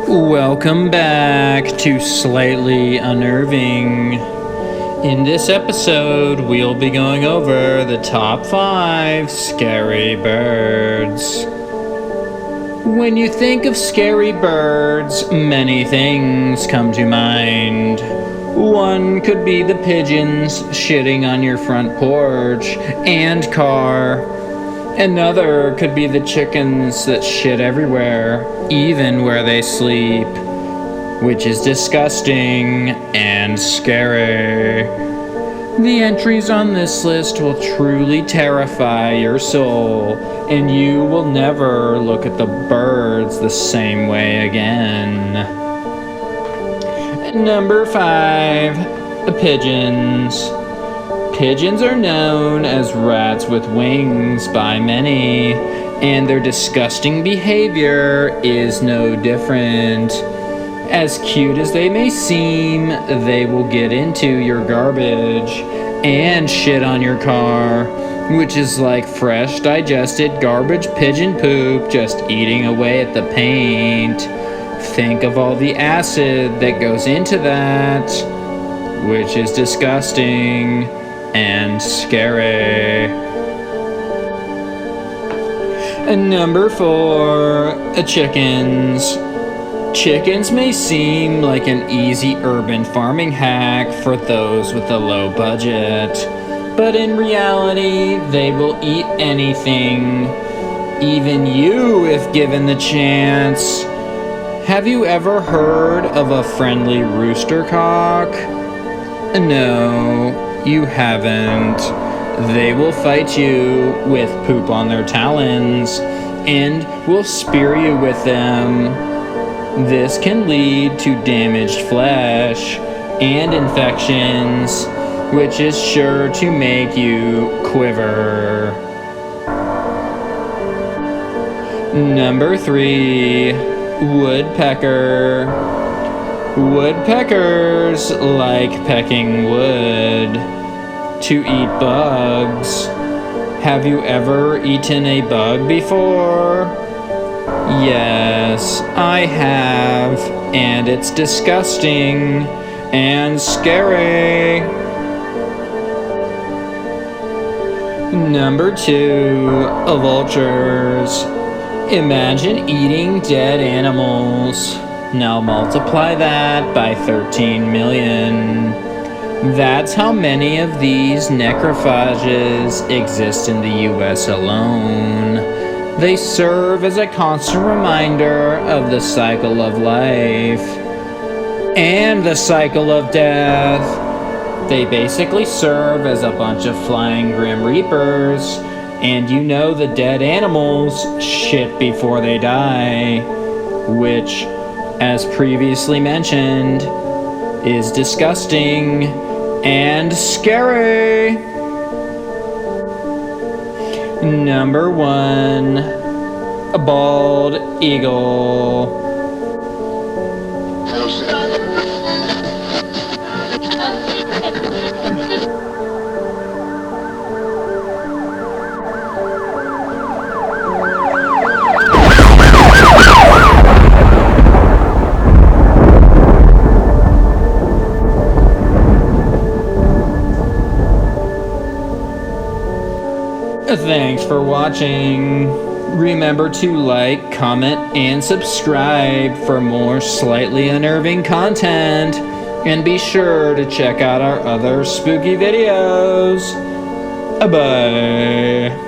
Welcome back to Slightly Unnerving. In this episode, we'll be going over the top 5 scary birds. When you think of scary birds, many things come to mind. One could be the pigeons shitting on your front porch and car. Another could be the chickens that shit everywhere, even where they sleep, which is disgusting and scary. The entries on this list will truly terrify your soul, and you will never look at the birds the same way again. Number 5, the pigeons. Pigeons are known as rats with wings by many, and their disgusting behavior is no different. As cute as they may seem, they will get into your garbage and shit on your car, which is like fresh digested garbage pigeon poop just eating away at the paint. Think of all the acid that goes into that, which is disgusting and scary. And number 4, chickens. Chickens may seem like an easy urban farming hack for those with a low budget, but in reality, they will eat anything, even you if given the chance. Have you ever heard of a friendly rooster cock? No, you haven't. They will fight you with poop on their talons and will spear you with them. This can lead to damaged flesh and infections, which is sure to make you quiver. Number 3, woodpecker. Woodpeckers like pecking wood to eat bugs. Have you ever eaten a bug before? Yes, I have, and it's disgusting and scary. Number 2, vultures. Imagine eating dead animals. Now multiply that by 13 million. That's how many of these necrophages exist in the US alone. They serve as a constant reminder of the cycle of life and the cycle of death. They basically serve as a bunch of flying Grim Reapers, and you know the dead animals shit before they die, which, as previously mentioned, is disgusting and scary. Number 1, a bald eagle. Thanks for watching. Remember to like, comment, and subscribe for more slightly unnerving content. And be sure to check out our other spooky videos. Bye.